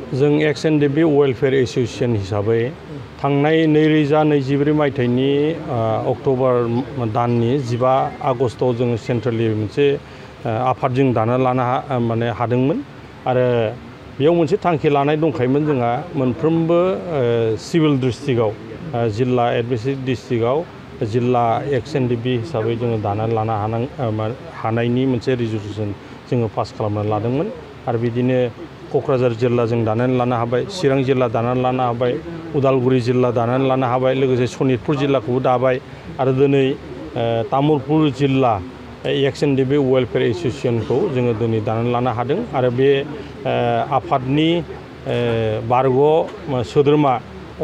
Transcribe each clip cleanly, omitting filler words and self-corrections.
जों XNDB welfare association हिसाबै थांनाय 2024 मायथाइनि अक्ट'बर दाननि 15 आगस्टआव जों सेन्ट्रेलि मोनसे आफाद जों दाना लानो हादोंमोन आरो बेयाव मोनसे थांखि लानाय दंखायोमोन जोंहा मोनफ्रोमबो सिविल डिस्ट्रिक्टआव जिल्ला एडमिनिस्ट्रेटिभ डिस्ट्रिक्टआव जिल्ला XNDB हिसाबै जों दाना लानो हानायनि मोनसे रिजल्युसन जों पास खालामना लादोंमोन आरो बिदिनो क'क्राझार जिल्ला जों दानानै लानो हाबाय चिरां जिल्ला दानानै लानो हाबाय उदालगुरि जिल्ला दानानै लानो हाबाय लोगोसे सनितपुर जिल्लाखौबो दाबाय आरो दिनै तामुलपुर जिल्ला XNDB वेलफेयर एसोसिएशनखौ जोङो दिनै दानानै लानो हादों आरो बे आफादनि बारग' सोद्रोमा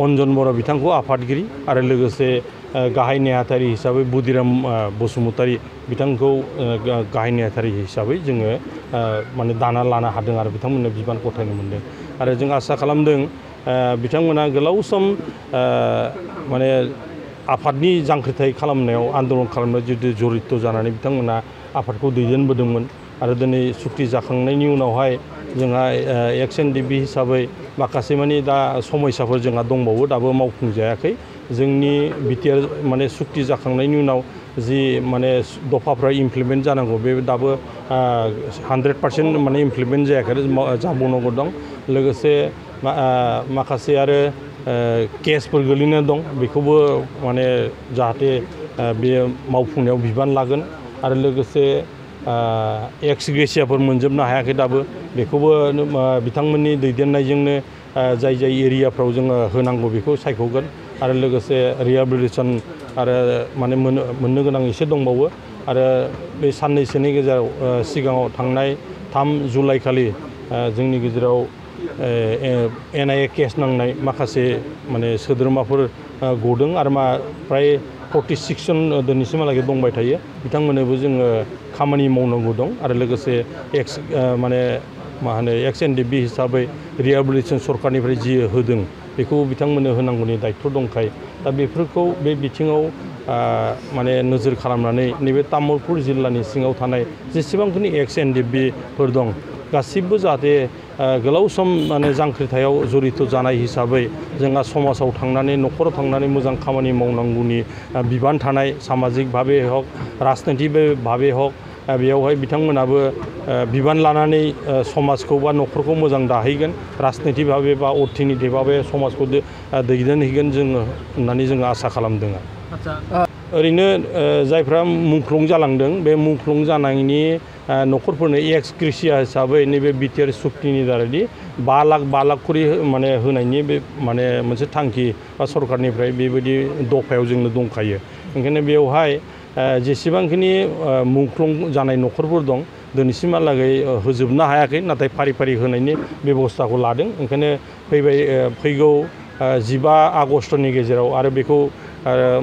अन्जन बर' बिथांखौ आफादगिरि आरो लोगोसे गाहाय नेहाथारि हिसाबै बुदिराम बसुमतारी बिथांखौ गाहाय नेहाथारि हिसाबै जोङो माने दाना लानो हादों आरो बिथांमोननो बिबान गथायनो मोनदों आरो जों आसा खालामदों बिथांमोना गोलाव सम माने आफादनि जांख्रिथाय खालामनायाव आन्दलन खालामनायाव जुदि जरित जानानै बिथांमोना आफादखौ दैदेनबोदोंमोन आरो दिनै सुक्ति जाखांनायनि उनावहाय जोंहा XNDB हिसाबै माखासे माने दा समयसाफोर जोंहा दंबावो दाबो मावफुंजायाखै जोंनि बिटिआर माने सुक्ति जाखांनायनि उनाव जि माने दफाफ्रा इमप्लिमेन्ट जानांगौ बे दाबो 100% माने इमप्लिमेन्ट जायाखै जाबावनांगौ दं लोगोसे माखासे आरो केसफोर गोलैना दं बेखौबो माने जाहाथे बे मावफुंनायाव बिबान लागोन आरो लोगोसे एक्स ग्रेसियाफोर मोनजोबनो हायाखै दाबो बेखौबो बिथांमोननि दैदेननायजोंनो जाय एरियाफ्राव जोङो होनांगौ बेखौ सायख'गोन आरो लोगोसे रिहेबिलिटेसन आरो माने मोननो गोनां एसे दंबावो आरो बे साननैसोनि गेजेराव सिगाङाव थांनाय 3 जुलाइ खालि जोंनि गेजेराव NIA केस नांनाय माखासे माने सोद्रोमाफोर गदों आरो फ्राय 46 जन दिनैसिमहालागै दंबाय थायो बिथांमोननोबो जोङो खामानि मावनांगौ दं आरो लोगोसे माने मा होनो XNDB हिसाबै रिहेबिलिटेसन सरकारनिफ्राय जि होदों बेखौ बिथांमोननो होनांगौनि दायित्व दंखायो दा बेफोरखौ बे बिथिङाव माने नोजोर खालामनानै नैबे तामुलपुर जिल्लानि सिङाव थानाय जेसेबांखिनि XNDB फोर दं गासिबो जाहाथे गोलाव सम माने जांख्रिथायाव जरित जानाय हिसाबै जोंहा समाजाव थांनानै न'खराव थांनानै मोजां खामानि मावनांगौनि बिबान थानाय सामाजिक भाबे हक राजनैतिक भाबे हक बेयावहाय बिथांमोनाबो बिबान लानानै समाजखौ बा न'खरखौ मोजां दाहैगोन राजनैतिक भाबे बा अर्थनितिक भाबे समाजखौ दैदेनहैगोन जोङो होननानै जोङो आसा खालामदों ओरैनो जायफ्रा मुंख्लं जालांदों बे मुंख्लं जानायनि न'खरफोरनो एक्स ग्रेसिया हिसाबै नैबे बिटिआर सुक्तिनि दारैदि 5 लाख करि माने होनायनि बे माने मोनसे थांखि बा सरकारनिफ्राय बेबायदि दफायाव जोंनो दंखायो ओंखायनो बेवहाय जेसेबांखिनि मुंख्लं जानाय न'खरफोर दं दिनैसिमहालागै होजोबनो हायाखै नाथाय फारि फारि होनायनि बेबस्थाखौ लादों ओंखायनो फैगौ 15 आगस्टनि गेजेराव आरो बेखौ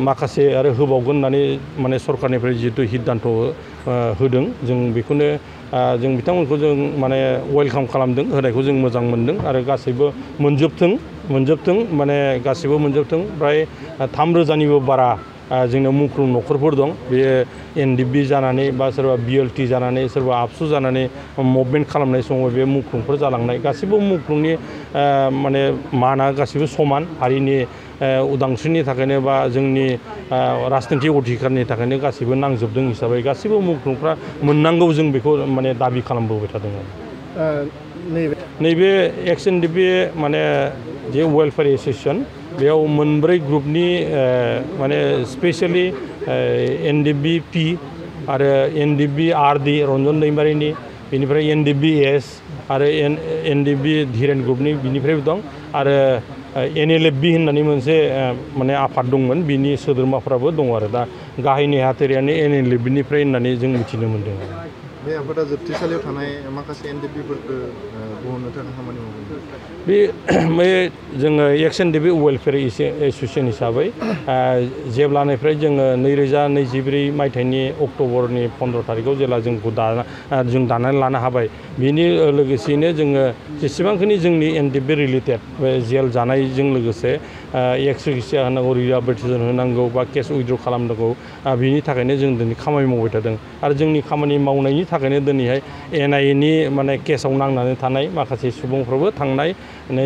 माखासे आरो होबावगोन होननानै माने सरकारनिफ्राय जिहेतु सिद्धान्त होदों जों बेखौनो जों बिथांमोनखौ जों माने वेलकाम खालामदों होनायखौ जों मोजां मोनदों आरो गासैबो मोनजोबथों माने गासैबो मोनजोबथों प्राय 3,000निबो बारा जोंनाव मुंख्लं न'खरफोर दं बेयो NDB जानानै बा सोरबा BLT जानानै सोरबा आबसु जानानै मुभमेन्ट खालामनाय समाव बे मुंख्लंफोर जालांनाय गासैबो मुंख्लंनि माने माना गासैबो समान हारिनि उदांस्रिनि थाखायनो बा जोंनि राजनैतिक अधिकारनि थाखायनो गासैबो नांजोबदों हिसाबै गासैबो मुंख्लंफ्रा मोननांगौ जों बेखौ माने दाबि खालामबोबाय थादों नैबे XNDB माने जे वेलफेयर एसोसिएशन बेयाव मोनब्रै ग्रुपनि माने स्पेसियेलि NDB-P आरो NDB-RD रन्जन दैमारिनि बेनिफ्राय NDB-S आरो NDB धीरेन ग्रुपनि बिनिफ्रायबो दं आरो NLF-B होननानै मोनसे माने आफाद दंमोन बिनि सोद्रोमाफ्राबो दङ आरो दा गाहाय नेहाथारियानो NLF-B होननानै जों मिथिनो मोन्दों बे आफादा जोबथेसालियाव थानाय माखासे NDB-फोरखौ बहननो थाखाय खामानि मावो बे जोङो XNDB वेलफेयर एसोसिएशन हिसाबै जेब्लानिफ्राय जोङो 2024 मायथाइनि अक्ट'बरनि 15 तारिखआव जेब्ला जों दानानै लानो हाबाय बिनि लोगोसेयैनो जोङो जेसेबांखिनि जोंनि NDB रिलेटेड जेल जानायजों लोगोसे एक्स ग्रेसिया होनांगौ रिहेबिलिटेसन होनांगौ बा केस उइथड्र खालामनांगौ बिनि थाखायनो जों दिनै खामानि मावबाय थादों आरो जोंनि खामानि मावनायनि थाखायनो दिनैहाय NIA नि माने केसाव नांनानै थानाय माखासे सुबुंफ्राबो थांनाय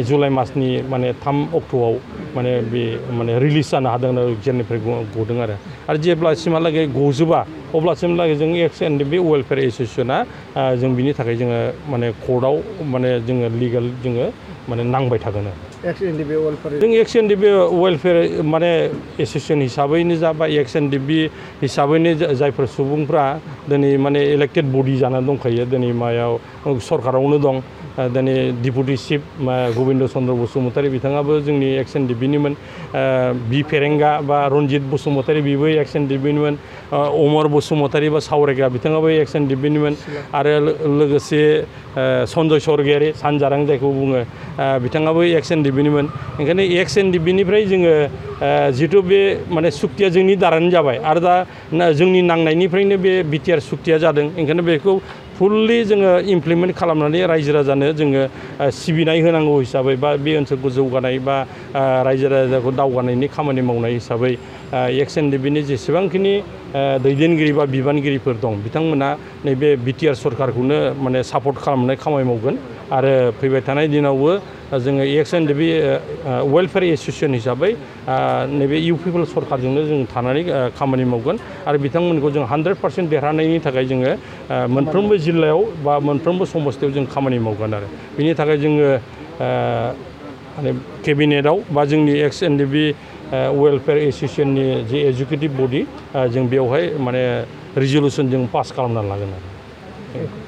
जुलाइ मासनि माने 3 अक्ट'आव माने बे माने रिलिज जानो हादों आरो जेलनिफ्राय गदों आरो जेब्लासिमहालागै गजोबा अब्लासिमहालागै जों एक्स एनडिपि वेलफेयार एस'सियेसना जों बिनि थाखाय जोङो माने कर्टआव माने जोङो लिगेल जोङो माने नांबाय थागोन जों एक्स एनडिपि वेलफेयार माने एस'सियेसन हिसाबैनो जा बा एक्स एनडिपि हिसाबैनो जायफोर सुबुंफ्रा दिनै माने इलेक्टेड बडि जानानै दंखायो दिनै मायाव सरकारावनो दं दिनै डिपुटि चिफ गबिन्द चन्द्र बसुमतारी बिथाङाबो जोंनि एक्स एनडिपिनिमोन बि फेरेंगा बा रनजित बसुमतारी बिबो एक्स एनडिपिनिमोन अमर बसुमतारी बा सावरायगा बिथाङाबो एक्स एनडिपिनिमोन आरो लोगोसे सन्जय सरगियारि सानजारां जायखौ बुङो बिथाङाबो एक्स एनडिपिनिमोन ओंखायनो एक्स एनडिपिनिफ्राय जोङो जिहेतु बे माने सुक्तिया जोंनि दारानो जाबाय आरो दा जोंनि नांनायनिफ्रायनो बे बिटिआर सुक्तिया जादों ओंखायनो बेखौ फुल्लि जोङो इमप्लिमेन्ट खालामनानै रायजो राजानो जोङो सिबिनाय होनांगौ हिसाबै बा बे ओनसोलखौ जौगानाय बा रायजो राजाखौ दावगानायनि खामानि मावनाय हिसाबै एक्स एनडिपिनि जेसेबांखिनि दैदेनगिरि बा बिबानगिरिफोर दं बिथांमोना नैबे बिटिआर सरकारखौनो माने सापर्ट खालामनाय खामानि मावगोन आरो फैबाय थानाय दिनावबो जोङो एक्स एनडिपि वेलफेयार एस'सियेसन हिसाबै नैबे इउ पि पि एल सरकारजोंनो जों थानानै खामानि मावगोन आरो बिथांमोनखौ जों 100% देरहानायनि थाखाय जोङो मोनफ्रोमबो जिल्लायाव बा मोनफ्रोमबो समस्थियाव जों खामानि मावगोन आरो बिनि थाखाय जोङो माने केबिनेटआव बा जोंनि एक्स एनडिपि वेलफेयार एस'सियेसननि जे एजुकेटिभ बडि जों बेवहाय माने रिजलिउसन जों पास खालामनानै लागोन आरो